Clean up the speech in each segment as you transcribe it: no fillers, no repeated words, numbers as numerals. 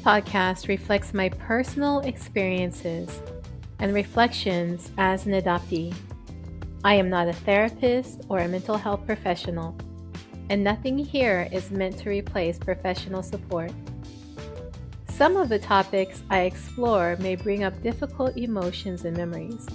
podcast reflects my personal experiences and reflections as an adoptee. I am not a therapist or a mental health professional, and nothing here is meant to replace professional support. Some of the topics I explore may bring up difficult emotions and memories.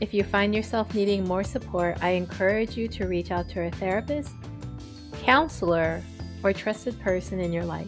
If you find yourself needing more support, I encourage you to reach out to a therapist, counselor, or trusted person in your life.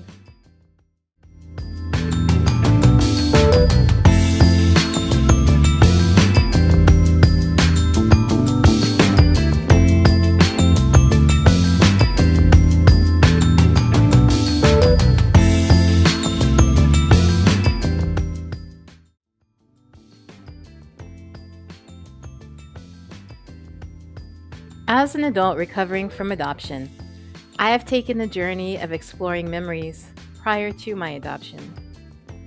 As an adult recovering from adoption, I have taken the journey of exploring memories prior to my adoption.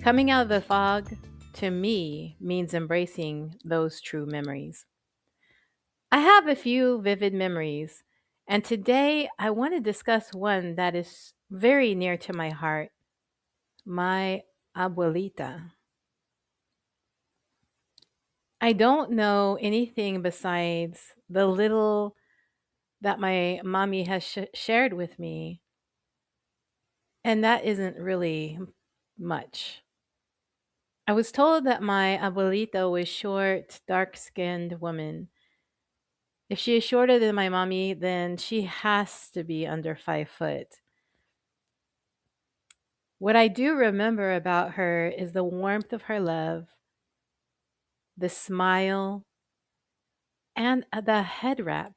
Coming out of the fog, to me, means embracing those true memories. I have a few vivid memories, and today I want to discuss one that is very near to my heart, my Abuelita. I don't know anything besides the little that my mommy has shared with me, and that isn't really much. I was told that my abuelita was short, dark-skinned woman. If she is shorter than my mommy, then she has to be under 5 foot. What I do remember about her is the warmth of her love, the smile, and the head wrap.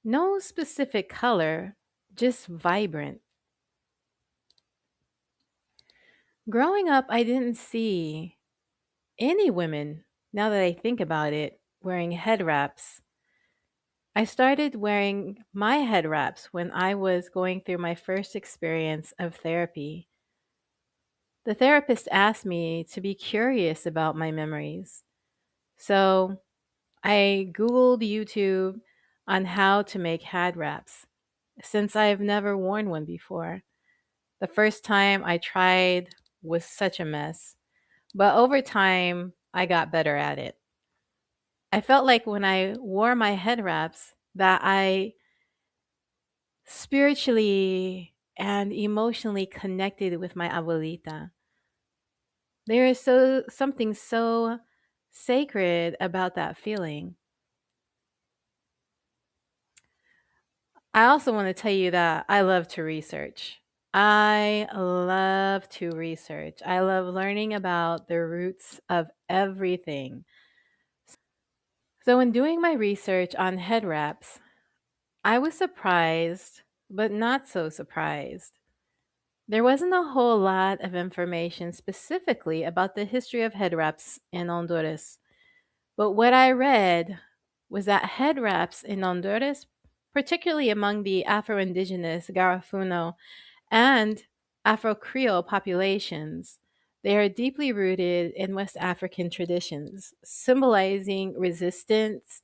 No specific color, just vibrant. Growing up, I didn't see any women, now that I think about it, wearing head wraps. I started wearing my head wraps when I was going through my first experience of therapy. The therapist asked me to be curious about my memories. So I Googled YouTube on how to make head wraps since I've never worn one before. The first time I tried was such a mess, but over time I got better at it. I felt like when I wore my head wraps that I spiritually and emotionally connected with my abuelita. There is something so sacred about that feeling. I also want to tell you that I love to research. I love to research. I love learning about the roots of everything. So, in doing my research on head wraps, I was surprised, but not so surprised. There wasn't a whole lot of information specifically about the history of head wraps in Honduras, but what I read was that head wraps in Honduras, particularly among the Afro Indigenous Garafuno and Afro Creole populations, they are deeply rooted in West African traditions, symbolizing resistance,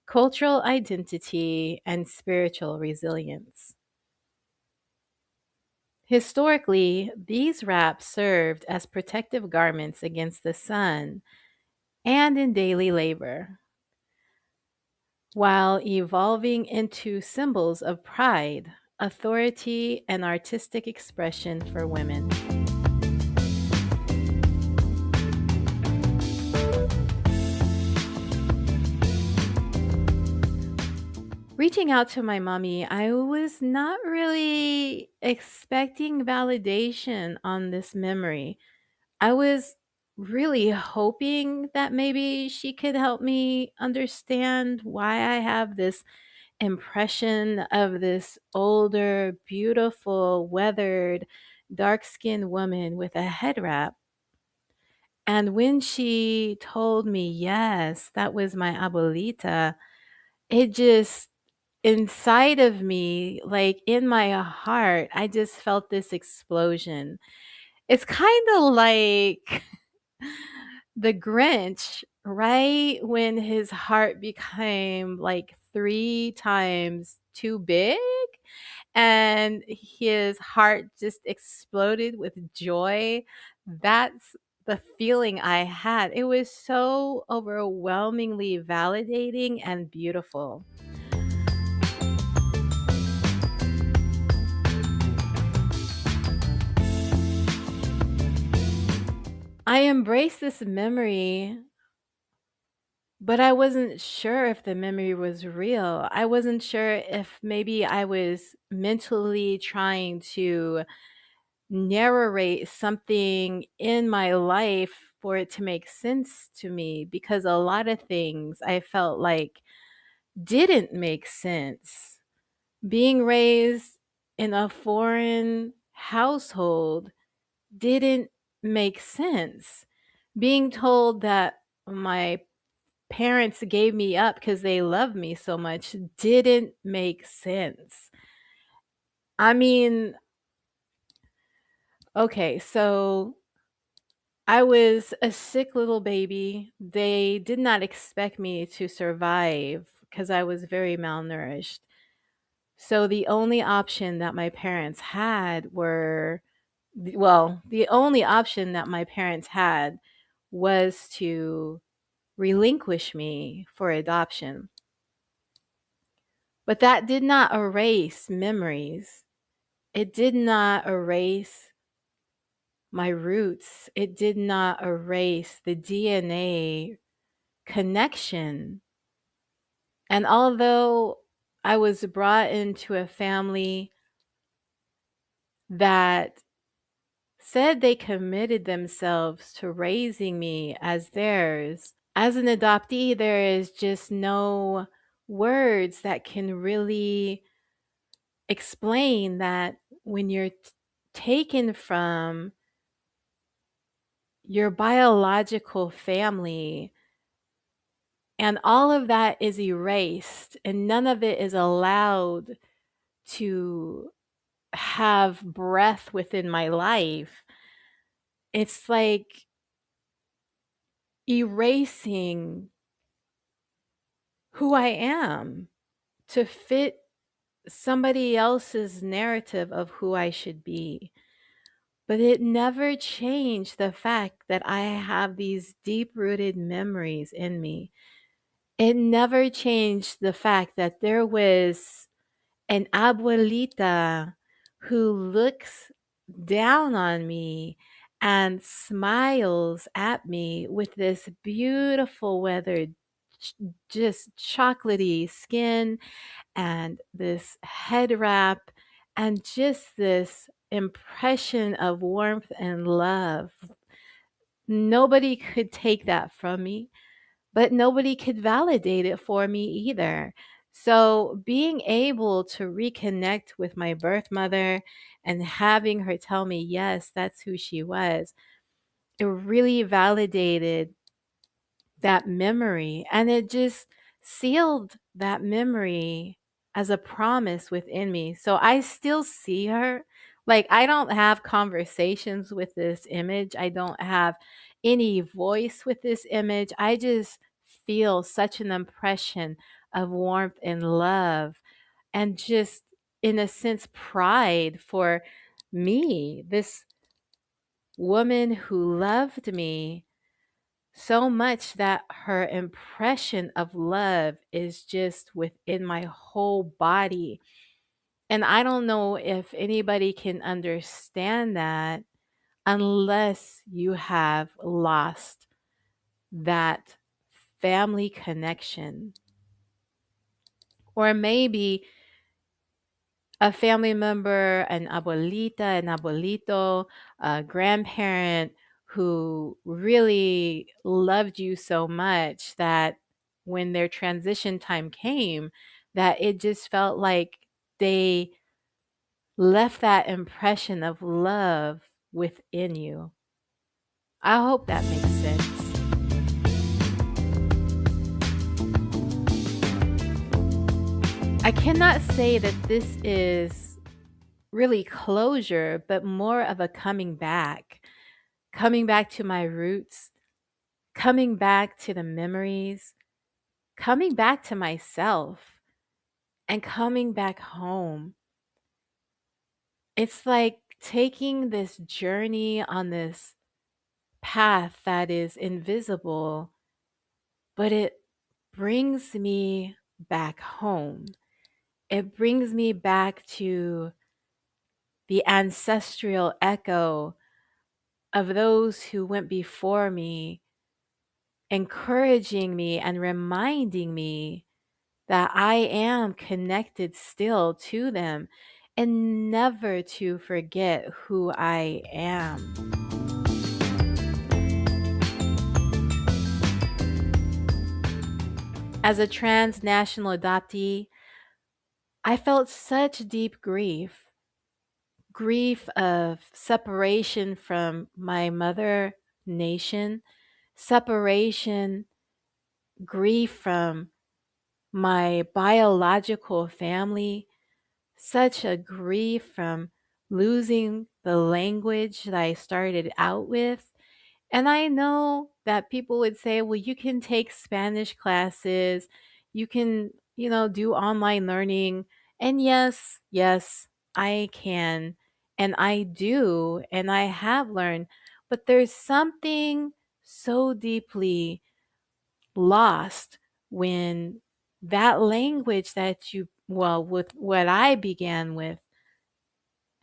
cultural identity, and spiritual resilience. Historically, these wraps served as protective garments against the sun and in daily labor, while evolving into symbols of pride, authority, and artistic expression for women. Reaching out to my mommy, I was not really expecting validation on this memory. I was really hoping that maybe she could help me understand why I have this impression of this older, beautiful, weathered, dark skinned woman with a head wrap. And when she told me, yes, that was my abuelita, it just inside of me, like in my heart, I just felt this explosion. It's kind of like the Grinch, right when his heart became like 3 times too big, and his heart just exploded with joy. That's the feeling I had. It was so overwhelmingly validating and beautiful. I embraced this memory, but I wasn't sure if the memory was real. I wasn't sure if maybe I was mentally trying to narrate something in my life for it to make sense to me, because a lot of things I felt like didn't make sense. Being raised in a foreign household didn't make sense. Being told that my parents gave me up because they love me so much didn't make sense. I mean, okay, so I was a sick little baby. They did not expect me to survive because I was very malnourished. So the only option that my parents had were, well, the only option that my parents had was to relinquish me for adoption. But that did not erase memories. It did not erase my roots. It did not erase the DNA connection. And although I was brought into a family that said they committed themselves to raising me as theirs, as an adoptee, there is just no words that can really explain that when you're taken from your biological family and all of that is erased and none of it is allowed to have breath within my life, it's like erasing who I am to fit somebody else's narrative of who I should be. But it never changed the fact that I have these deep rooted memories in me. It never changed the fact that there was an abuelita who looks down on me and smiles at me with this beautiful weathered, just chocolatey skin and this head wrap and just this impression of warmth and love. Nobody could take that from me, but nobody could validate it for me either. So, being able to reconnect with my birth mother and having her tell me, yes, that's who she was, it really validated that memory. And it just sealed that memory as a promise within me. So I still see her. Like, I don't have conversations with this image, I don't have any voice with this image. I just feel such an impression of warmth and love and just, in a sense, pride for me, this woman who loved me so much that her impression of love is just within my whole body. And I don't know if anybody can understand that unless you have lost that family connection. Or maybe a family member, an abuelita, an abuelito, a grandparent who really loved you so much that when their transition time came, that it just felt like they left that impression of love within you. I hope that makes sense. I cannot say that this is really closure, but more of a coming back to my roots, coming back to the memories, coming back to myself, and coming back home. It's like taking this journey on this path that is invisible, but it brings me back home. It brings me back to the ancestral echo of those who went before me, encouraging me and reminding me that I am connected still to them and never to forget who I am. As a transnational adoptee, I felt such deep grief of separation from my mother nation, separation, grief from my biological family, such a grief from losing the language that I started out with. And I know that people would say, well, you can take Spanish classes, you can, do online learning. And yes, I can. And I do. And I have learned. But there's something so deeply lost when that language that with what I began with,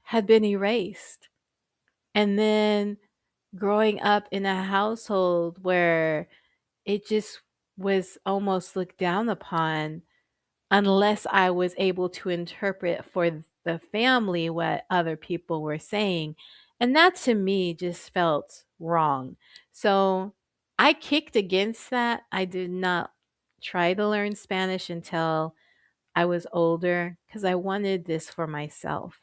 had been erased. And then growing up in a household where it just was almost looked down upon unless I was able to interpret for the family what other people were saying. And that to me just felt wrong. So I kicked against that. I did not try to learn Spanish until I was older because I wanted this for myself.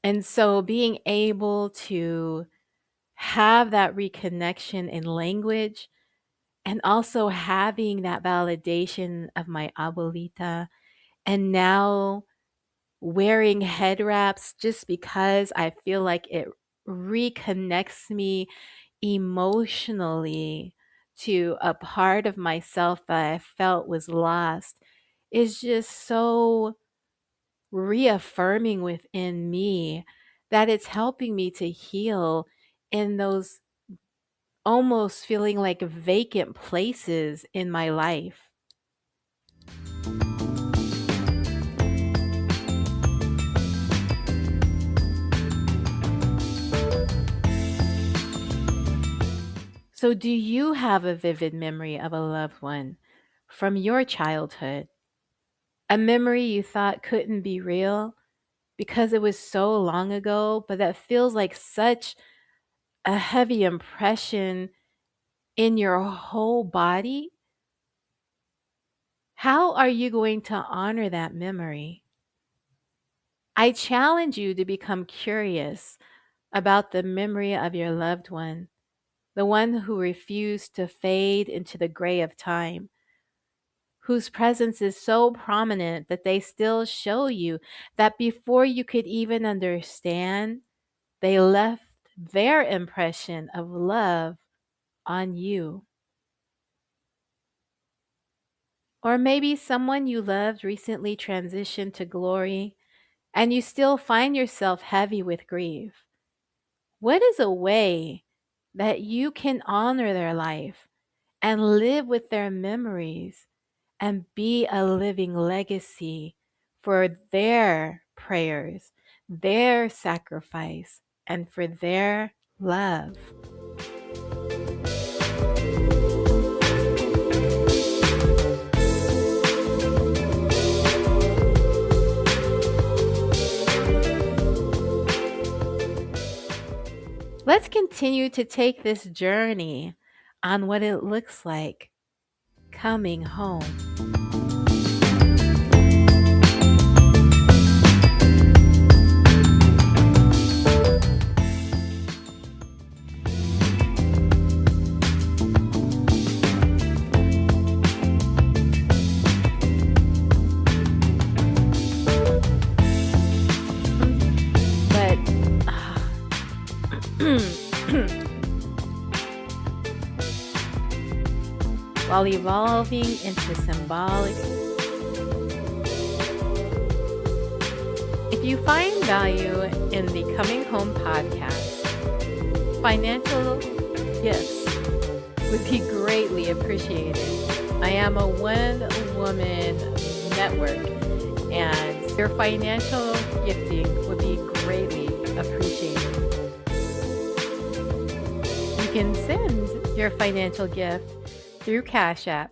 And so being able to have that reconnection in language and also having that validation of my abuelita, and now wearing head wraps just because I feel like it reconnects me emotionally to a part of myself that I felt was lost, is just so reaffirming within me that it's helping me to heal in those almost feeling like vacant places in my life. So, do you have a vivid memory of a loved one from your childhood? A memory you thought couldn't be real because it was so long ago, but that feels like such a heavy impression in your whole body? How are you going to honor that memory? I challenge you to become curious about the memory of your loved one, the one who refused to fade into the gray of time, whose presence is so prominent that they still show you that before you could even understand, they left their impression of love on you. Or maybe someone you loved recently transitioned to glory and you still find yourself heavy with grief. What is a way that you can honor their life and live with their memories and be a living legacy for their prayers, their sacrifice, and for their love? Let's continue to take this journey on what it looks like coming home. But while evolving into symbolic, if you find value in the Coming Home podcast, financial gifts would be greatly appreciated. I am a one-woman network, and your financial gifting would be greatly appreciated. You can send your financial gift through Cash App